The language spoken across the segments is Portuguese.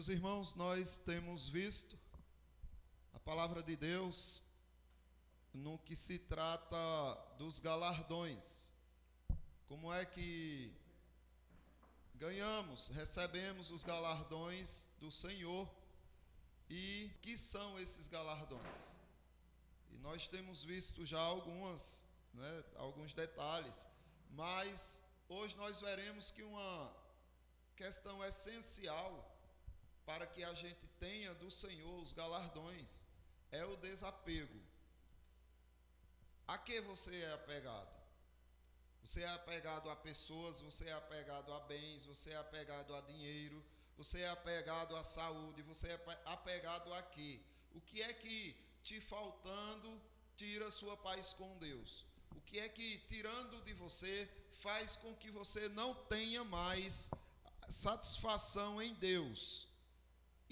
Meus irmãos, nós temos visto a palavra de Deus no que se trata dos galardões. Como é que recebemos os galardões do Senhor e que são esses galardões? E nós temos visto já alguns detalhes, mas hoje nós veremos que uma questão essencial para que a gente tenha do Senhor os galardões é o desapego. A que você é apegado? Você é apegado a pessoas, você é apegado a bens, você é apegado a dinheiro, você é apegado à saúde, você é apegado a quê? O que é que te faltando tira a sua paz com Deus? O que é que tirando de você faz com que você não tenha mais satisfação em Deus?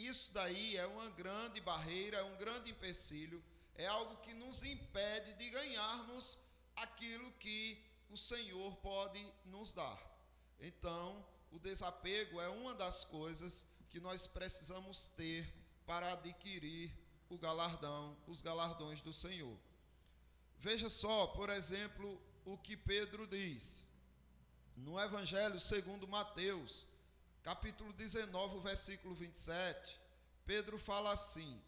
Isso daí é uma grande barreira, é um grande empecilho, é algo que nos impede de ganharmos aquilo que o Senhor pode nos dar. Então, o desapego é uma das coisas que nós precisamos ter para adquirir os galardões do Senhor. Veja só, por exemplo, o que Pedro diz no Evangelho segundo Mateus, capítulo 19, versículo 27, Pedro fala assim: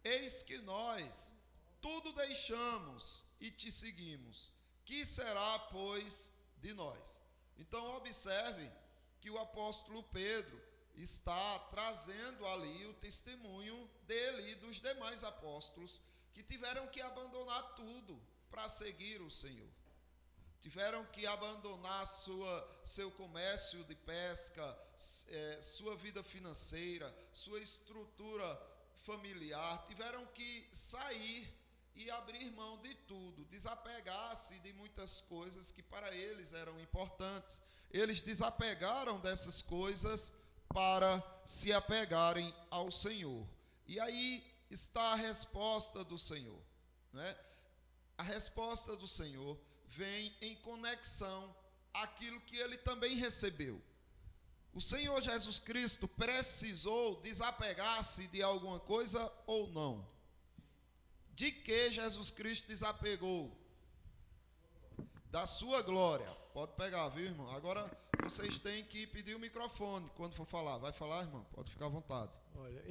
eis que nós tudo deixamos e te seguimos, que será, pois, de nós? Então, observe que o apóstolo Pedro está trazendo ali o testemunho dele e dos demais apóstolos que tiveram que abandonar tudo para seguir o Senhor. Tiveram que abandonar seu comércio de pesca, sua vida financeira, sua estrutura familiar. Tiveram que sair e abrir mão de tudo, desapegar-se de muitas coisas que para eles eram importantes. Eles desapegaram dessas coisas para se apegarem ao Senhor. E aí está a resposta do Senhor, né? A resposta do Senhor vem em conexão àquilo que ele também recebeu. O Senhor Jesus Cristo precisou desapegar-se de alguma coisa ou não? De que Jesus Cristo desapegou? Da sua glória. Pode pegar, viu, irmão? Agora vocês têm que pedir o microfone quando for falar. Vai falar, irmão? Pode ficar à vontade. Olha,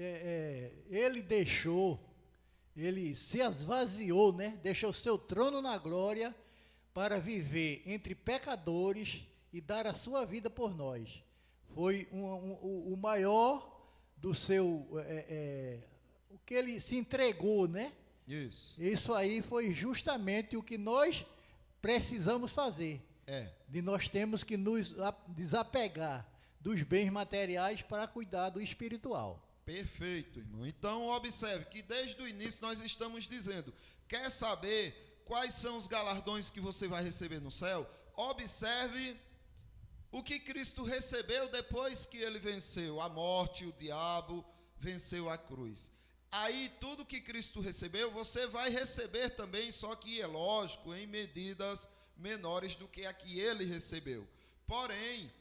ele se esvaziou, né? Deixou seu trono na glória para viver entre pecadores e dar a sua vida por nós. Foi o maior do seu, o que ele se entregou, né? Isso aí foi justamente o que nós precisamos fazer. Nós temos que nos desapegar dos bens materiais para cuidar do espiritual. Perfeito, irmão. Então, observe que desde o início nós estamos dizendo, quer saber quais são os galardões que você vai receber no céu? Observe o que Cristo recebeu depois que ele venceu a morte, o diabo, venceu a cruz. Aí, tudo que Cristo recebeu, você vai receber também, só que é lógico, em medidas menores do que a que ele recebeu. Porém,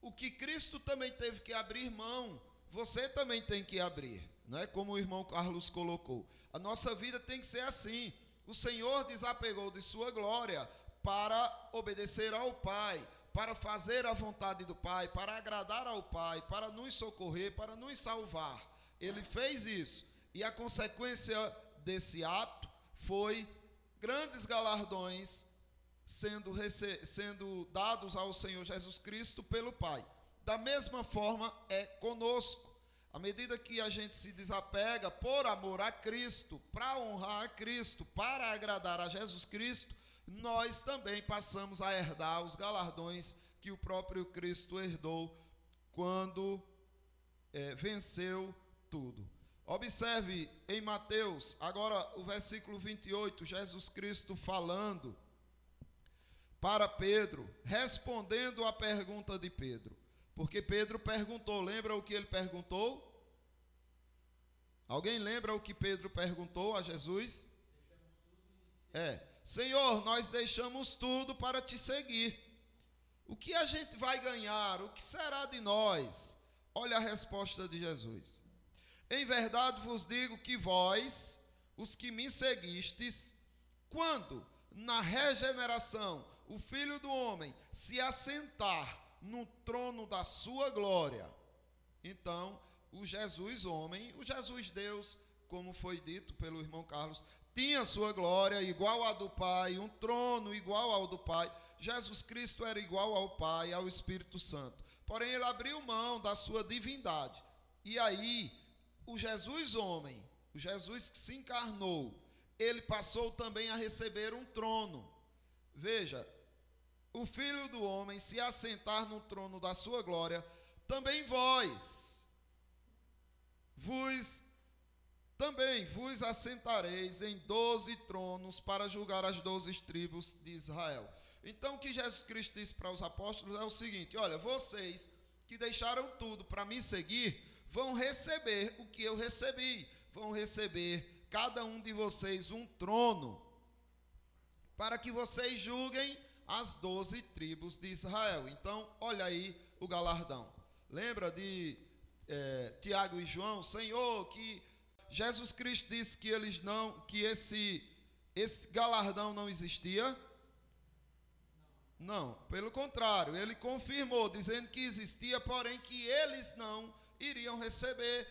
o que Cristo também teve que abrir mão, você também tem que abrir, né? Como o irmão Carlos colocou. A nossa vida tem que ser assim. O Senhor desapegou de sua glória para obedecer ao Pai, para fazer a vontade do Pai, para agradar ao Pai, para nos socorrer, para nos salvar. Ele fez isso. E a consequência desse ato foi grandes galardões sendo dados ao Senhor Jesus Cristo pelo Pai. Da mesma forma é conosco. À medida que a gente se desapega por amor a Cristo, para honrar a Cristo, para agradar a Jesus Cristo, nós também passamos a herdar os galardões que o próprio Cristo herdou quando venceu tudo. Observe em Mateus, agora o versículo 28, Jesus Cristo falando para Pedro, respondendo à pergunta de Pedro. Porque Pedro perguntou, lembra o que ele perguntou? Alguém lembra o que Pedro perguntou a Jesus? Senhor, nós deixamos tudo para te seguir. O que a gente vai ganhar? O que será de nós? olha a resposta de Jesus. Em verdade vos digo que vós, os que me seguistes, quando na regeneração o Filho do Homem se assentar no trono da sua glória, então o Jesus homem, o Jesus Deus, como foi dito pelo irmão Carlos, tinha sua glória igual à do Pai, um trono igual ao do Pai. Jesus Cristo era igual ao Pai, ao Espírito Santo. Porém, ele abriu mão da sua divindade. E aí, o Jesus homem, o Jesus que se encarnou, ele passou também a receber um trono. Veja, o Filho do Homem se assentar no trono da sua glória, também vos assentareis em 12 tronos para julgar as 12 tribos de Israel. Então, o que Jesus Cristo disse para os apóstolos é o seguinte: olha, vocês que deixaram tudo para me seguir, vão receber o que eu recebi, vão receber cada um de vocês um trono, para que vocês julguem as 12 tribos de Israel. Então, olha aí o galardão. Lembra de Tiago e João? Senhor, que Jesus Cristo disse que eles não, que esse galardão não existia? Não, pelo contrário, ele confirmou, dizendo que existia, porém que eles não iriam receber,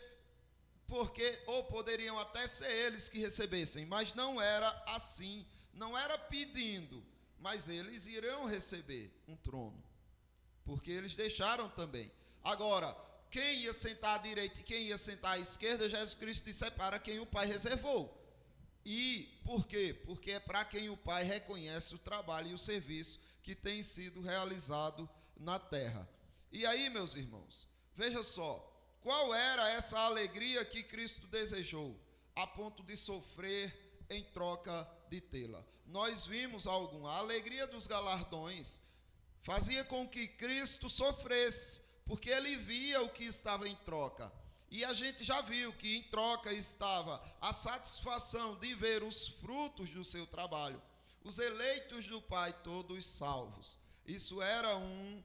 porque, ou poderiam até ser eles que recebessem, mas não era assim, não era pedindo, mas eles iriam receber um trono, porque eles deixaram também. Agora, quem ia sentar à direita e quem ia sentar à esquerda, Jesus Cristo disse, é para quem o Pai reservou. E por quê? Porque é para quem o Pai reconhece o trabalho e o serviço que tem sido realizado na terra. E aí, meus irmãos, veja só, qual era essa alegria que Cristo desejou, a ponto de sofrer em troca de tê-la? Nós vimos a alegria dos galardões fazia com que Cristo sofresse, porque ele via o que estava em troca. E a gente já viu que em troca estava a satisfação de ver os frutos do seu trabalho, os eleitos do Pai todos salvos. Isso era um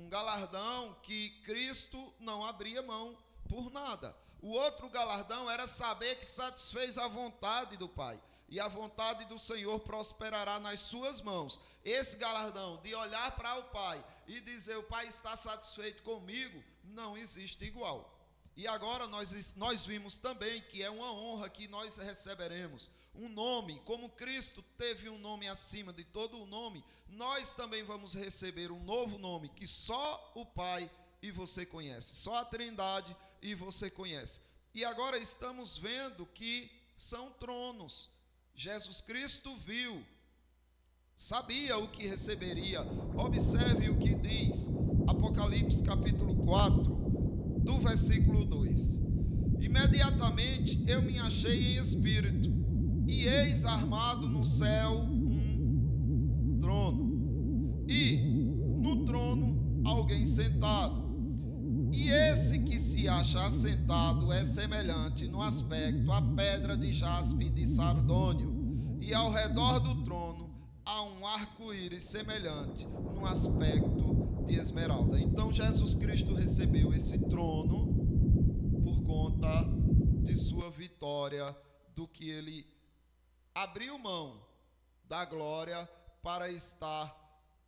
galardão que Cristo não abria mão por nada. O outro galardão era saber que satisfez a vontade do Pai, e a vontade do Senhor prosperará nas suas mãos. Esse galardão de olhar para o Pai e dizer, o Pai está satisfeito comigo, não existe igual. E agora nós vimos também que é uma honra que nós receberemos, um nome, como Cristo teve um nome acima de todo o nome, nós também vamos receber um novo nome, que só o Pai e você conhece, só a Trindade e você conhece. E agora estamos vendo que são tronos. Jesus Cristo viu, sabia o que receberia. Observe o que diz Apocalipse capítulo 4, do versículo 2. Imediatamente eu me achei em espírito, e eis armado no céu um trono, e no trono alguém sentado. E esse que se acha assentado é semelhante no aspecto à pedra de jaspe e de sardônio, e ao redor do trono há um arco-íris semelhante no aspecto de esmeralda. Então Jesus Cristo recebeu esse trono por conta de sua vitória, do que ele abriu mão da glória para estar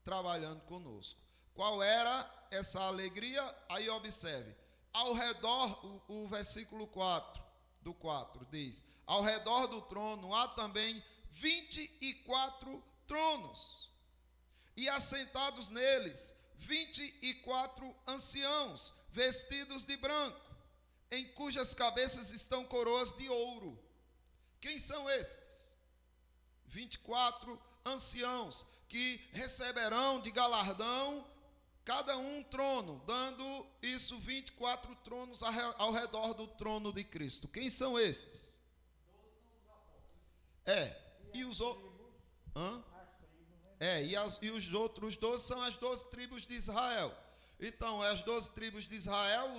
trabalhando conosco. Qual era essa alegria? Aí observe, ao redor, o versículo 4, do 4 diz, ao redor do trono há também 24 tronos, e assentados neles 24 anciãos, vestidos de branco, em cujas cabeças estão coroas de ouro. Quem são estes? 24 anciãos, que receberão de galardão cada um trono, dando isso 24 tronos ao redor do trono de Cristo. Quem são estes? E os outros? E os outros 12 são as 12 tribos de Israel. Então, as 12 tribos de Israel,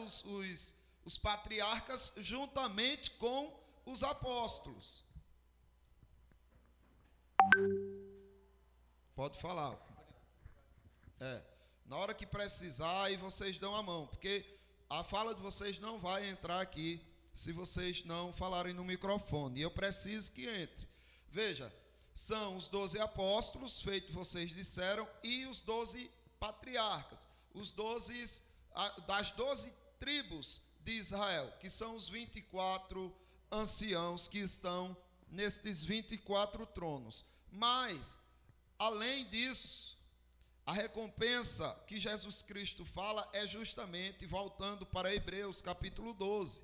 os patriarcas, juntamente com os apóstolos. Pode falar. Na hora que precisar, aí vocês dão a mão, porque a fala de vocês não vai entrar aqui se vocês não falarem no microfone. E eu preciso que entre. Veja, são os 12 apóstolos, feito vocês disseram, e os 12 patriarcas, os 12 das 12 tribos de Israel, que são os 24 anciãos que estão nestes 24 tronos. Mas, além disso, a recompensa que Jesus Cristo fala é justamente, voltando para Hebreus capítulo 12,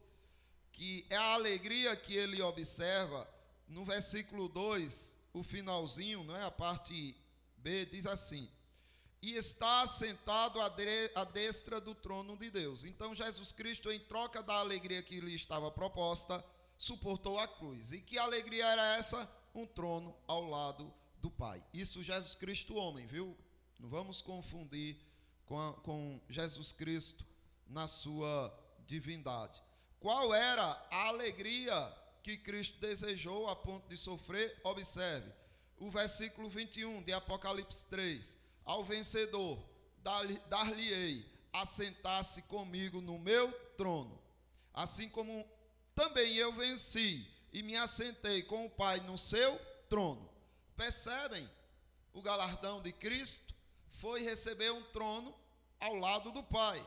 que é a alegria que ele observa no versículo 2, o finalzinho, não é? A parte B diz assim: e está assentado à destra do trono de Deus. Então Jesus Cristo, em troca da alegria que lhe estava proposta, suportou a cruz. E que alegria era essa? Um trono ao lado do Pai. Isso Jesus Cristo homem, viu? Não vamos confundir com Jesus Cristo na sua divindade. Qual era a alegria que Cristo desejou a ponto de sofrer? Observe, o versículo 21 de Apocalipse 3. Ao vencedor, dar-lhe-ei assentar-se comigo no meu trono, assim como também eu venci e me assentei com o Pai no seu trono. Percebem? O galardão de Cristo foi receber um trono ao lado do Pai.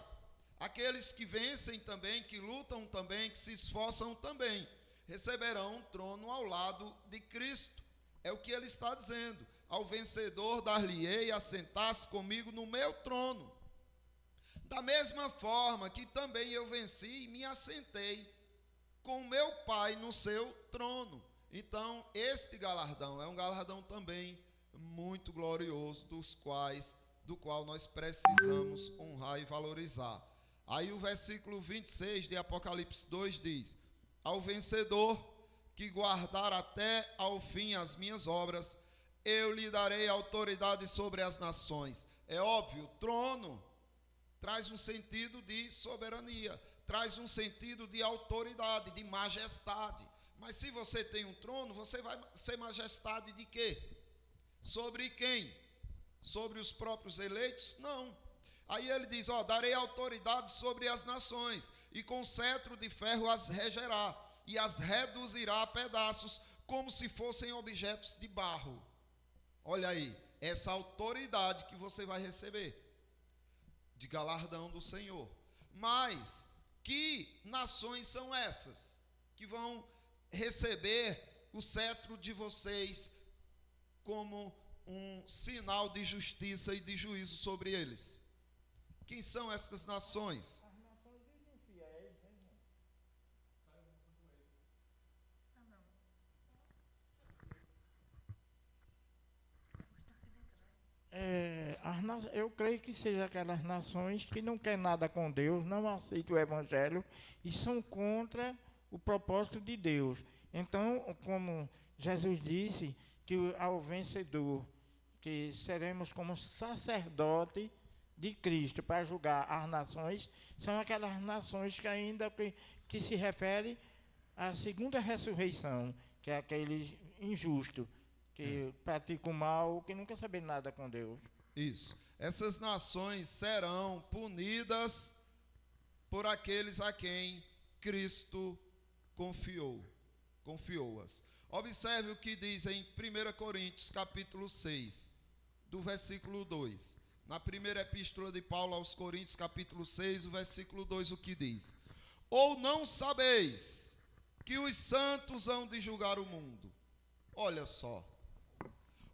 Aqueles que vencem também, que lutam também, que se esforçam também, receberão um trono ao lado de Cristo. É o que ele está dizendo. Ao vencedor dar-lhe-ei assentar-se comigo no meu trono. Da mesma forma que também eu venci e me assentei com o meu Pai no seu trono. Então, este galardão é um galardão também muito glorioso, do qual nós precisamos honrar e valorizar. Aí o versículo 26 de Apocalipse 2 diz: ao vencedor que guardar até ao fim as minhas obras, eu lhe darei autoridade sobre as nações. É óbvio, trono traz um sentido de soberania, traz um sentido de autoridade, de majestade. Mas se você tem um trono, você vai ser majestade de quê? Sobre quem? Sobre os próprios eleitos? Não. Aí ele diz, darei autoridade sobre as nações, e com cetro de ferro as regerá, e as reduzirá a pedaços, como se fossem objetos de barro. Olha aí, essa autoridade que você vai receber, de galardão do Senhor. Mas, que nações são essas, que vão receber o cetro de vocês como um sinal de justiça e de juízo sobre eles? Quem são essas nações? As nações dos infiéis, né, irmão? Eu creio que seja aquelas nações que não querem nada com Deus, não aceitam o Evangelho e são contra o propósito de Deus. Então, como Jesus disse, que ao vencedor, que seremos como sacerdote de Cristo para julgar as nações, são aquelas nações que ainda que se refere à segunda ressurreição, que é aquele injusto, que pratica o mal, que não quer saber nada com Deus. Isso. Essas nações serão punidas por aqueles a quem Cristo confiou-as. Observe o que diz em 1 Coríntios, capítulo 6, do versículo 2. Na primeira epístola de Paulo aos Coríntios, capítulo 6, o versículo 2, o que diz? Ou não sabeis que os santos hão de julgar o mundo? Olha só.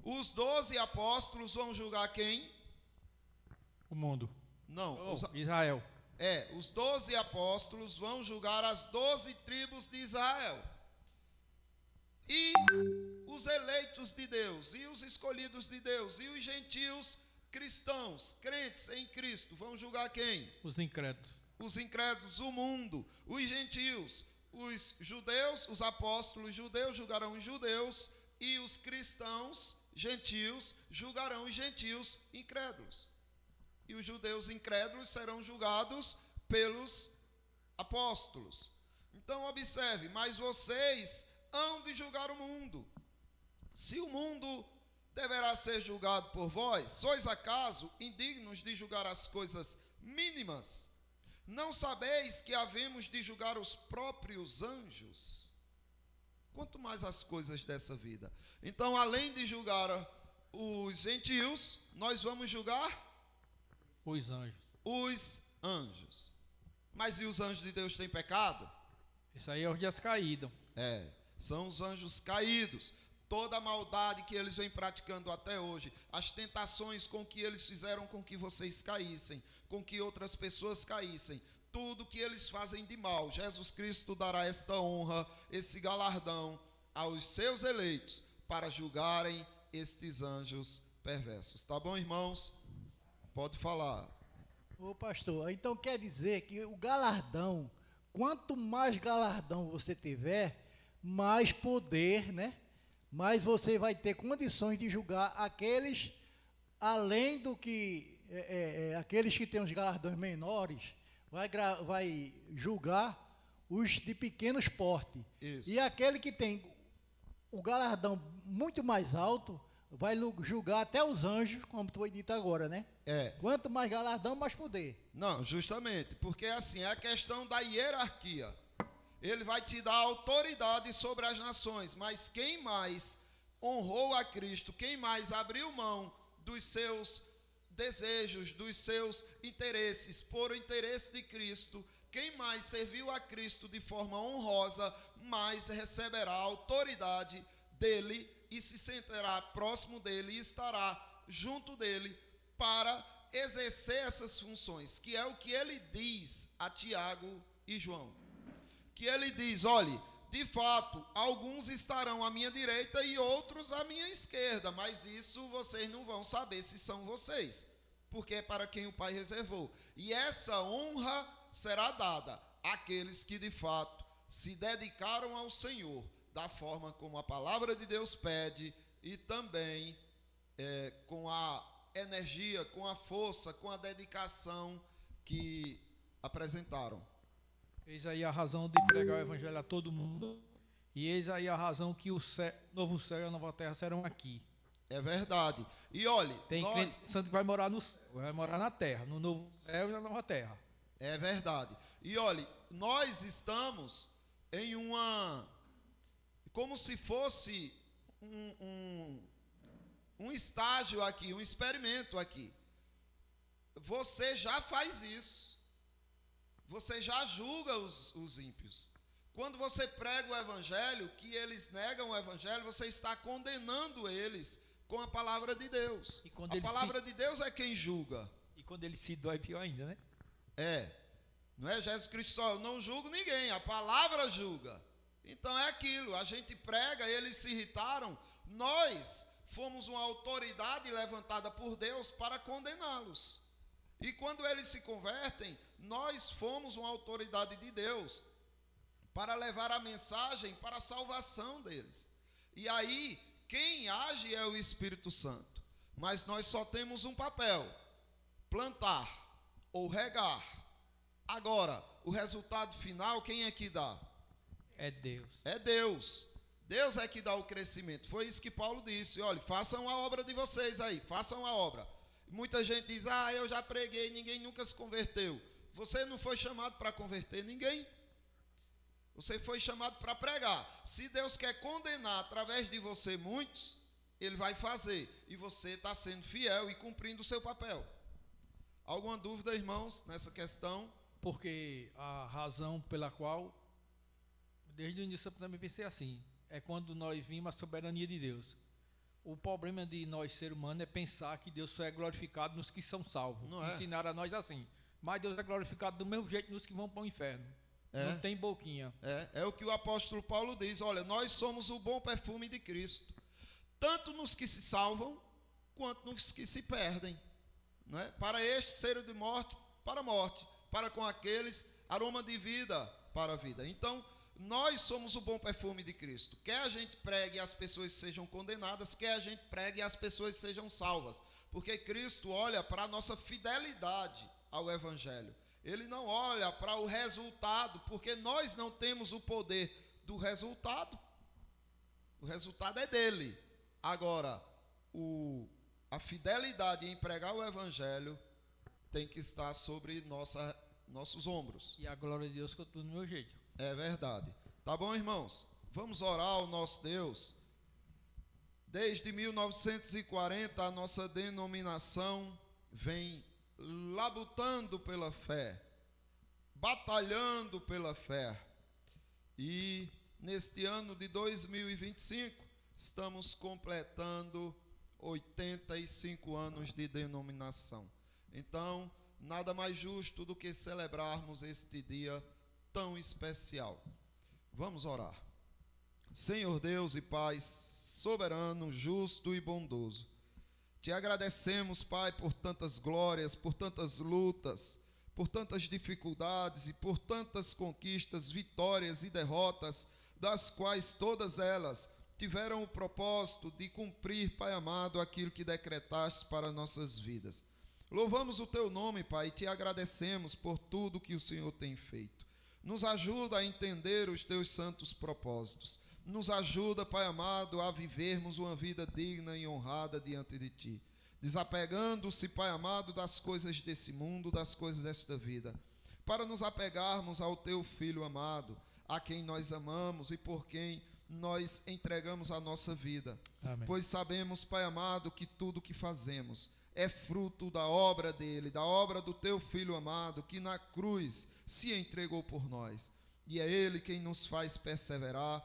Os 12 apóstolos vão julgar quem? O mundo. Não. Israel. Os 12 apóstolos vão julgar as 12 tribos de Israel. E os eleitos de Deus, e os escolhidos de Deus, e os gentios cristãos, crentes em Cristo, vão julgar quem? Os incrédulos. Os incrédulos, o mundo, os gentios, os judeus, os apóstolos judeus julgarão os judeus, e os cristãos gentios julgarão os gentios incrédulos. E os judeus incrédulos serão julgados pelos apóstolos. Então observe, mas vocês hão de julgar o mundo. Se o mundo deverá ser julgado por vós, sois acaso indignos de julgar as coisas mínimas? Não sabeis que havemos de julgar os próprios anjos? Quanto mais as coisas dessa vida. Então, além de julgar os gentios, nós vamos julgar Os anjos. os anjos. Mas e os anjos de Deus têm pecado? Isso aí é os dias caídos. São os anjos caídos. Toda a maldade que eles vêm praticando até hoje, as tentações com que eles fizeram com que vocês caíssem, com que outras pessoas caíssem, tudo que eles fazem de mal, Jesus Cristo dará esta honra, esse galardão aos seus eleitos para julgarem estes anjos perversos. Tá bom, irmãos? Pode falar. Ô pastor, então quer dizer que o galardão, quanto mais galardão você tiver, mais poder, né? Mais você vai ter condições de julgar aqueles, além do que, aqueles que têm os galardões menores, vai julgar os de pequenos porte. Isso. E aquele que tem o galardão muito mais alto, vai julgar até os anjos, como foi dito agora, né? Quanto mais galardão, mais poder. Não, justamente, porque assim, é a questão da hierarquia. Ele vai te dar autoridade sobre as nações, mas quem mais honrou a Cristo, quem mais abriu mão dos seus desejos, dos seus interesses, por o interesse de Cristo, quem mais serviu a Cristo de forma honrosa, mais receberá a autoridade dele e se sentirá próximo dele e estará junto dele para exercer essas funções, que é o que ele diz a Tiago e João. Que ele diz, olhe, de fato, alguns estarão à minha direita e outros à minha esquerda, mas isso vocês não vão saber se são vocês, porque é para quem o Pai reservou. E essa honra será dada àqueles que de fato se dedicaram ao Senhor, da forma como a palavra de Deus pede, e também com a energia, com a força, com a dedicação que apresentaram. Eis aí a razão de pregar o evangelho a todo mundo. E eis aí a razão que o novo céu e a nova terra serão aqui. É verdade. E olhe, tem crente santo que vai morar no céu, vai morar na terra, no novo céu e na nova terra. É verdade. E olhe, nós estamos em como se fosse um estágio aqui, um experimento aqui. Você já faz isso. Você já julga os ímpios. Quando você prega o evangelho, que eles negam o evangelho, você está condenando eles com a palavra de Deus. A palavra de Deus é quem julga. E quando ele se dói, pior ainda, né? Não é Jesus Cristo só, eu não julgo ninguém, a palavra julga. Então é aquilo, a gente prega, eles se irritaram, nós fomos uma autoridade levantada por Deus para condená-los. E quando eles se convertem, nós fomos uma autoridade de Deus para levar a mensagem para a salvação deles. E aí, quem age é o Espírito Santo. Mas nós só temos um papel: plantar ou regar. Agora, o resultado final, quem é que dá? É Deus. É Deus. Deus é que dá o crescimento. Foi isso que Paulo disse. Olha, façam a obra de vocês aí, façam a obra. Muita gente diz, eu já preguei, ninguém nunca se converteu. Você não foi chamado para converter ninguém. Você foi chamado para pregar. Se Deus quer condenar através de você muitos, Ele vai fazer. E você está sendo fiel e cumprindo o seu papel. Alguma dúvida, irmãos, nessa questão? Porque a razão pela qual, desde o início eu também pensei assim, é quando nós vimos a soberania de Deus. O problema de nós, ser humano, é pensar que Deus só é glorificado nos que são salvos. Não é? Ensinaram a nós assim. Mas Deus é glorificado do mesmo jeito nos que vão para o inferno. Não tem boquinha. É o que o apóstolo Paulo diz. Olha, nós somos o bom perfume de Cristo. Tanto nos que se salvam, quanto nos que se perdem. Não é? Para este, cheiro de morte, para a morte. Para com aqueles, aroma de vida, para a vida. Então, nós somos o bom perfume de Cristo. Quer a gente pregue e as pessoas sejam condenadas, quer a gente pregue e as pessoas sejam salvas. Porque Cristo olha para a nossa fidelidade ao Evangelho. Ele não olha para o resultado, porque nós não temos o poder do resultado. O resultado é dele. Agora, a fidelidade em pregar o Evangelho tem que estar sobre nossa nossos ombros. E a glória de Deus continua do meu jeito. É verdade. Tá bom, irmãos? Vamos orar ao nosso Deus. Desde 1940, a nossa denominação vem labutando pela fé, batalhando pela fé. E neste ano de 2025, estamos completando 85 anos de denominação. Então, nada mais justo do que celebrarmos este dia tão especial. Vamos orar. Senhor Deus e Pai, soberano, justo e bondoso, te agradecemos, Pai, por tantas glórias, por tantas lutas, por tantas dificuldades e por tantas conquistas, vitórias e derrotas, das quais todas elas tiveram o propósito de cumprir, Pai amado, aquilo que decretaste para nossas vidas. Louvamos o teu nome, Pai, e te agradecemos por tudo que o Senhor tem feito. Nos ajuda a entender os teus santos propósitos. Nos ajuda, Pai amado, a vivermos uma vida digna e honrada diante de ti, desapegando-se, Pai amado, das coisas desse mundo, das coisas desta vida, para nos apegarmos ao teu Filho amado, a quem nós amamos e por quem nós entregamos a nossa vida. Amém. Pois sabemos, Pai amado, que tudo que fazemos é fruto da obra dele, da obra do teu Filho amado, que na cruz se entregou por nós. E é ele quem nos faz perseverar.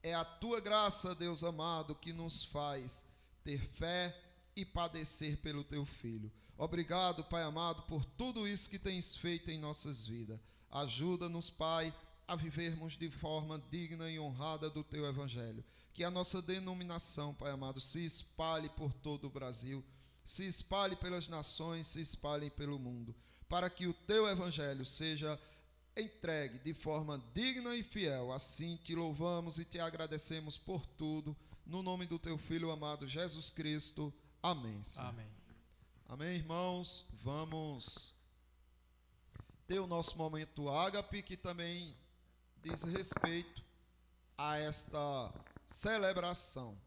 É a tua graça, Deus amado, que nos faz ter fé e padecer pelo teu Filho. Obrigado, Pai amado, por tudo isso que tens feito em nossas vidas. Ajuda-nos, Pai, a vivermos de forma digna e honrada do teu Evangelho. Que a nossa denominação, Pai amado, se espalhe por todo o Brasil, se espalhe pelas nações, se espalhe pelo mundo, para que o teu Evangelho seja entregue de forma digna e fiel. Assim te louvamos e te agradecemos por tudo, no nome do teu Filho amado Jesus Cristo. Amém, Senhor. Amém. Amém, irmãos. Vamos ter o nosso momento ágape, que também diz respeito a esta celebração.